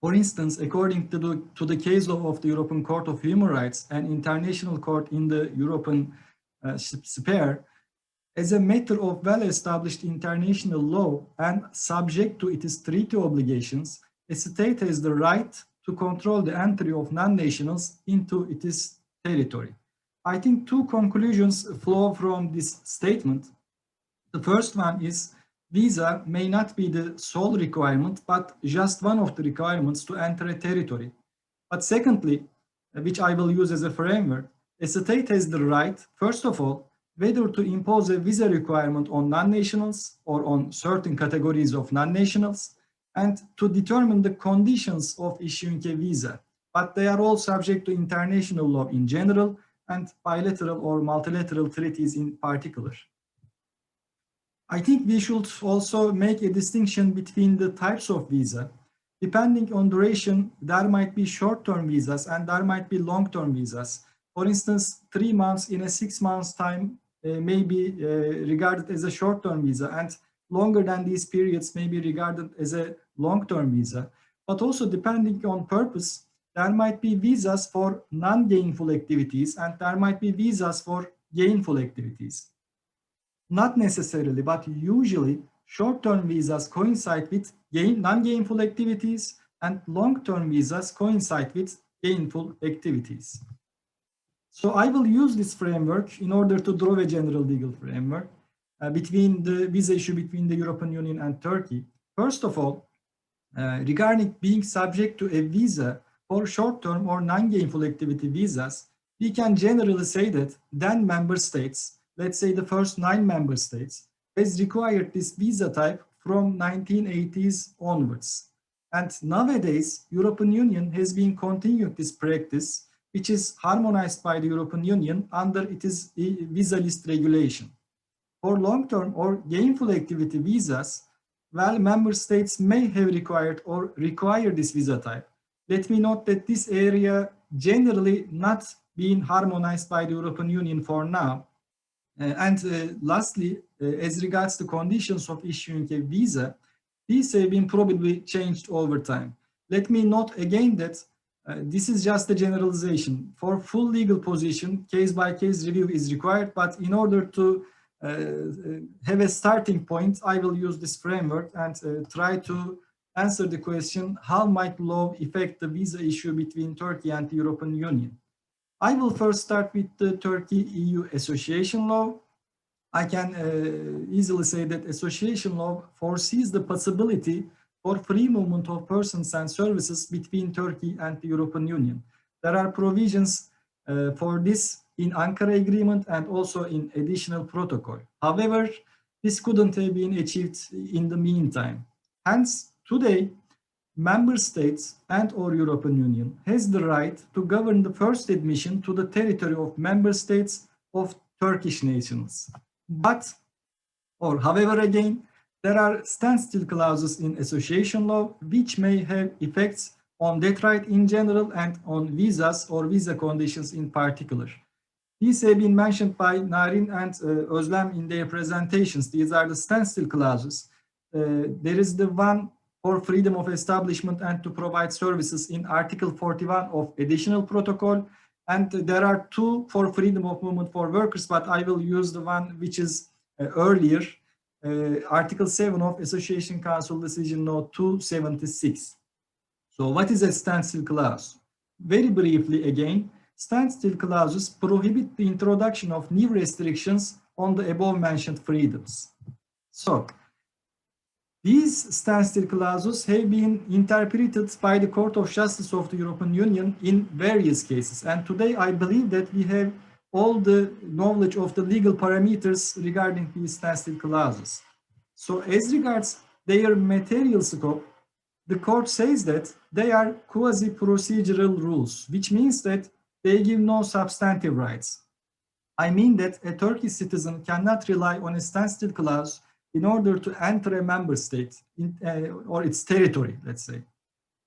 for instance, according to the case law of the European Court of Human Rights and International Court in the European sphere, as a matter of well-established international law and subject to its treaty obligations, a state has the right to control the entry of non-nationals into its territory. I think two conclusions flow from this statement. The first one is visa may not be the sole requirement, but just one of the requirements to enter a territory. But secondly, which I will use as a framework, a state has the right, first of all, whether to impose a visa requirement on non-nationals or on certain categories of non-nationals, and to determine the conditions of issuing a visa. But they are all subject to international law in general and bilateral or multilateral treaties in particular. I think we should also make a distinction between the types of visa. Depending on duration, there might be short-term visas and there might be long-term visas. For instance, 3 months in a 6 months time may be regarded as a short-term visa, and longer than these periods may be regarded as a long-term visa. But also depending on purpose, there might be visas for non-gainful activities and there might be visas for gainful activities. Not necessarily, but usually short-term visas coincide with non-gainful activities and long-term visas coincide with gainful activities. So I will use this framework in order to draw a general legal framework between the visa issue between the European Union and Turkey. First of all, regarding being subject to a visa for short-term or non-gainful activity visas, we can generally say that then member states, let's say the first 9 member states, has required this visa type from 1980s onwards. And nowadays, European Union has been continuing this practice, which is harmonized by the European Union under its visa list regulation. For long-term or gainful activity visas, well, member states may have required or require this visa type. Let me note that this area generally not being harmonized by the European Union for now. Lastly, as regards the conditions of issuing a visa, these have been probably changed over time. Let me note again that this is just a generalization. For full legal position, case-by-case review is required, but in order to have a starting point, I will use this framework and try to answer the question, how might law affect the visa issue between Turkey and the European Union? I will first start with the Turkey-EU association law. I can easily say that association law foresees the possibility for free movement of persons and services between Turkey and the European Union. There are provisions for this in Ankara agreement and also in additional protocol. However, this couldn't have been achieved in the meantime. Hence, today, member states and or European Union has the right to govern the first admission to the territory of member states of Turkish nationals. However, again, there are standstill clauses in association law which may have effects on that right in general and on visas or visa conditions in particular. These have been mentioned by Narin and Özlem in their presentations. These are the standstill clauses. There is the one for freedom of establishment and to provide services in Article 41 of additional protocol. And there are 2 for freedom of movement for workers, but I will use the one which is earlier, Article 7 of Association Council Decision Note 276. So what is a standstill clause? Very briefly again, standstill clauses prohibit the introduction of new restrictions on the above mentioned freedoms. So these standstill clauses have been interpreted by the Court of Justice of the European Union in various cases. And today I believe that we have all the knowledge of the legal parameters regarding these standstill clauses. So as regards their material scope, the court says that they are quasi-procedural rules, which means that they give no substantive rights. I mean that a Turkish citizen cannot rely on a standstill clause in order to enter a member state or its territory, let's say.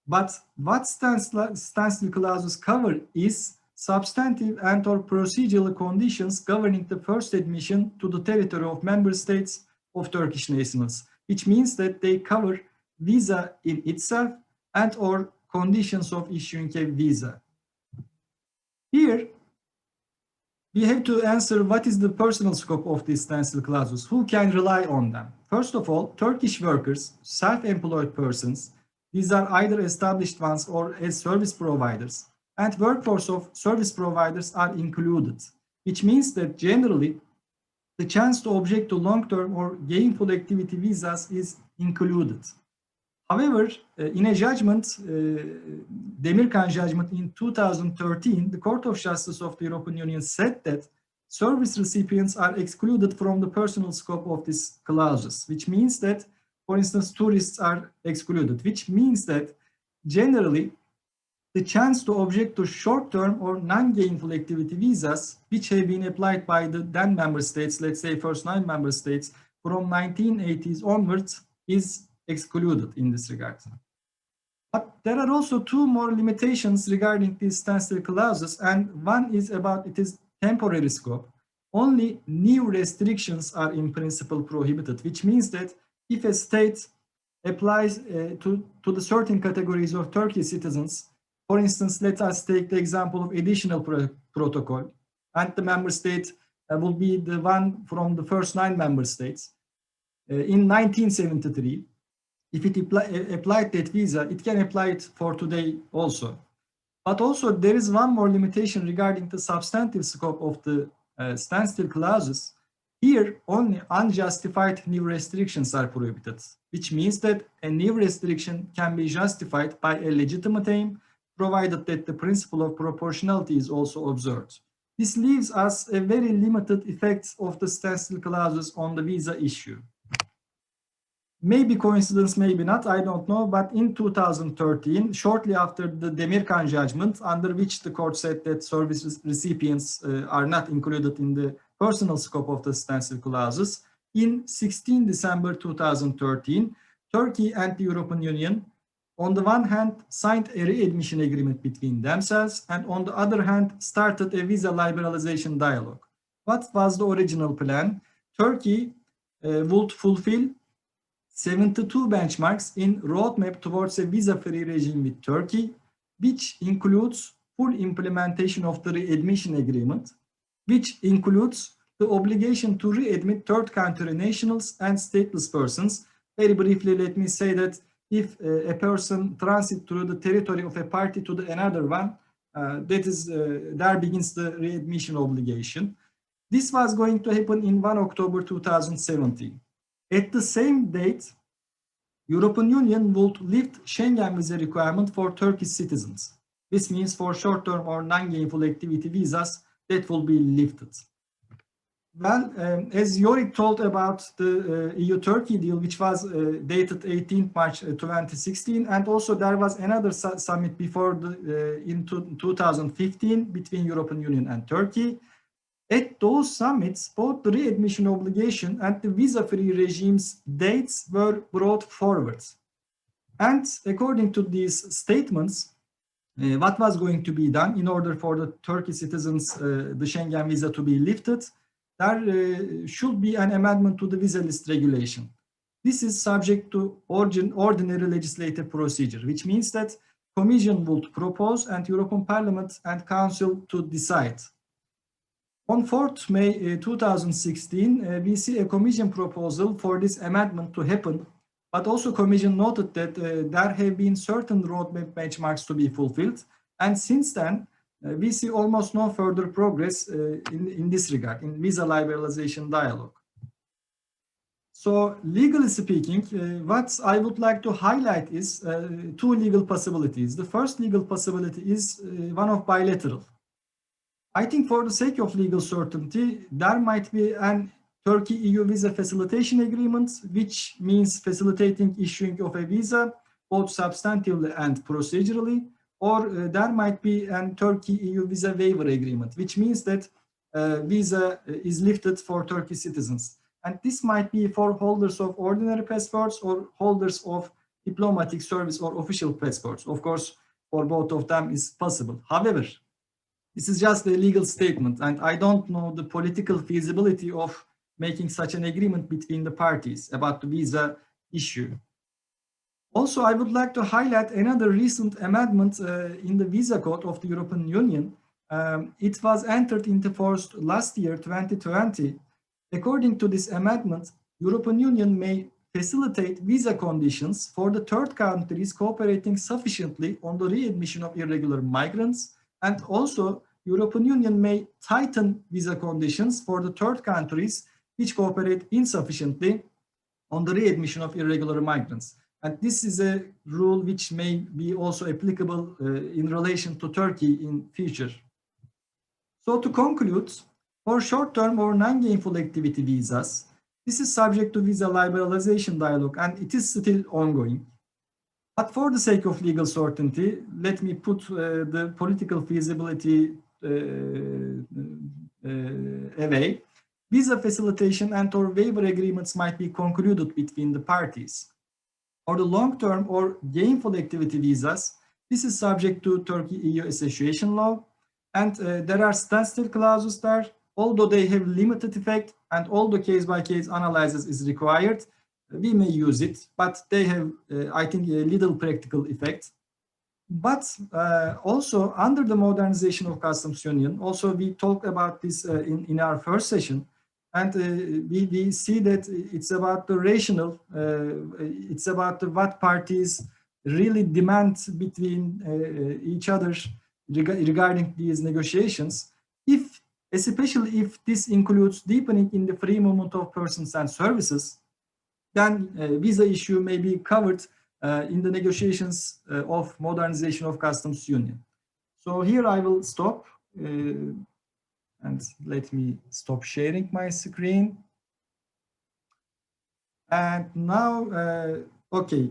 But what standstill clauses cover is substantive and or procedural conditions governing the first admission to the territory of member states of Turkish nationals, which means that they cover visa in itself and or conditions of issuing a visa. Here, we have to answer what is the personal scope of these standstill clauses, who can rely on them. First of all, Turkish workers, self-employed persons, these are either established ones or as service providers, and workforce of service providers are included, which means that generally the chance to object to long-term or gainful activity visas is included. However, in a judgment, Demirkan judgment in 2013, the Court of Justice of the European Union said that service recipients are excluded from the personal scope of these clauses, which means that, for instance, tourists are excluded, which means that generally the chance to object to short-term or non-gainful activity visas, which have been applied by the then member states, let's say first 9 member states, from 1980s onwards is excluded in this regard. But there are also two more limitations regarding these standstill clauses, and one is about it is temporary scope. Only new restrictions are in principle prohibited, which means that if a state applies to the certain categories of Turkish citizens, for instance, let us take the example of additional protocol, and the member state will be the one from the first 9 member states. In 1973, if it applied that visa, it can apply it for today also. But also there is one more limitation regarding the substantive scope of the standstill clauses. Here, only unjustified new restrictions are prohibited, which means that a new restriction can be justified by a legitimate aim, provided that the principle of proportionality is also observed. This leaves us a very limited effect of the standstill clauses on the visa issue. Maybe coincidence, maybe not, I don't know, but in 2013, shortly after the Demirkan judgment, under which the court said that service recipients are not included in the personal scope of the standstill clauses, in 16 December 2013, Turkey and the European Union, on the one hand, signed a readmission agreement between themselves, and on the other hand, started a visa liberalization dialogue. What was the original plan? Turkey would fulfill 72 benchmarks in roadmap towards a visa-free regime with Turkey, which includes full implementation of the readmission agreement, which includes the obligation to readmit third country nationals and stateless persons. Very briefly, let me say that if a person transits through the territory of a party to another one, there begins the readmission obligation. This was going to happen in 1 October 2017. At the same date, European Union would lift Schengen visa requirement for Turkish citizens. This means for short-term or non-gainful activity visas, that will be lifted. Well, as Jorrit told about the EU-Turkey deal, which was dated 18 March 2016, and also there was another summit before in 2015 between European Union and Turkey. At those summits, both the readmission obligation and the visa-free regime's dates were brought forward. And according to these statements, what was going to be done in order for the Turkish citizens, the Schengen visa to be lifted, there should be an amendment to the visa list regulation. This is subject to ordinary legislative procedure, which means that Commission would propose and European Parliament and Council to decide. On 4th May 2016, we see a Commission proposal for this amendment to happen, but also Commission noted that there have been certain roadmap benchmarks to be fulfilled, and since then, we see almost no further progress in this regard, in visa liberalization dialogue. So, legally speaking, what I would like to highlight is two legal possibilities. The first legal possibility is one of bilateral. I think for the sake of legal certainty, there might be an Turkey-EU visa facilitation agreement, which means facilitating issuing of a visa, both substantively and procedurally, or there might be an Turkey-EU visa waiver agreement, which means that visa is lifted for Turkish citizens. And this might be for holders of ordinary passports or holders of diplomatic service or official passports. Of course, for both of them is possible. However, this is just a legal statement, and I don't know the political feasibility of making such an agreement between the parties about the visa issue. Also, I would like to highlight another recent amendment in the visa code of the European Union. It was entered into force last year, 2020. According to this amendment, European Union may facilitate visa conditions for the third countries cooperating sufficiently on the readmission of irregular migrants, and also European Union may tighten visa conditions for the third countries which cooperate insufficiently on the readmission of irregular migrants. And this is a rule which may be also applicable in relation to Turkey in future. So to conclude, for short-term or non-gainful activity visas, this is subject to visa liberalization dialogue and it is still ongoing. But for the sake of legal certainty, let me put the political feasibility away. visa facilitation and or waiver agreements might be concluded between the parties. For the long-term or gainful activity visas, this is subject to Turkey-EU association law, and there are standstill clauses there, although they have limited effect, and although case-by-case analysis is required, we may use it, but they have, I think, a little practical effect. But also under the modernization of customs union, also we talked about this in our first session, and we see that it's about the rational, it's about what parties really demand between each other regarding these negotiations, especially if this includes deepening in the free movement of persons and services, then visa issue may be covered in the negotiations of modernization of customs union. So here I will stop and let me stop sharing my screen. And now, okay,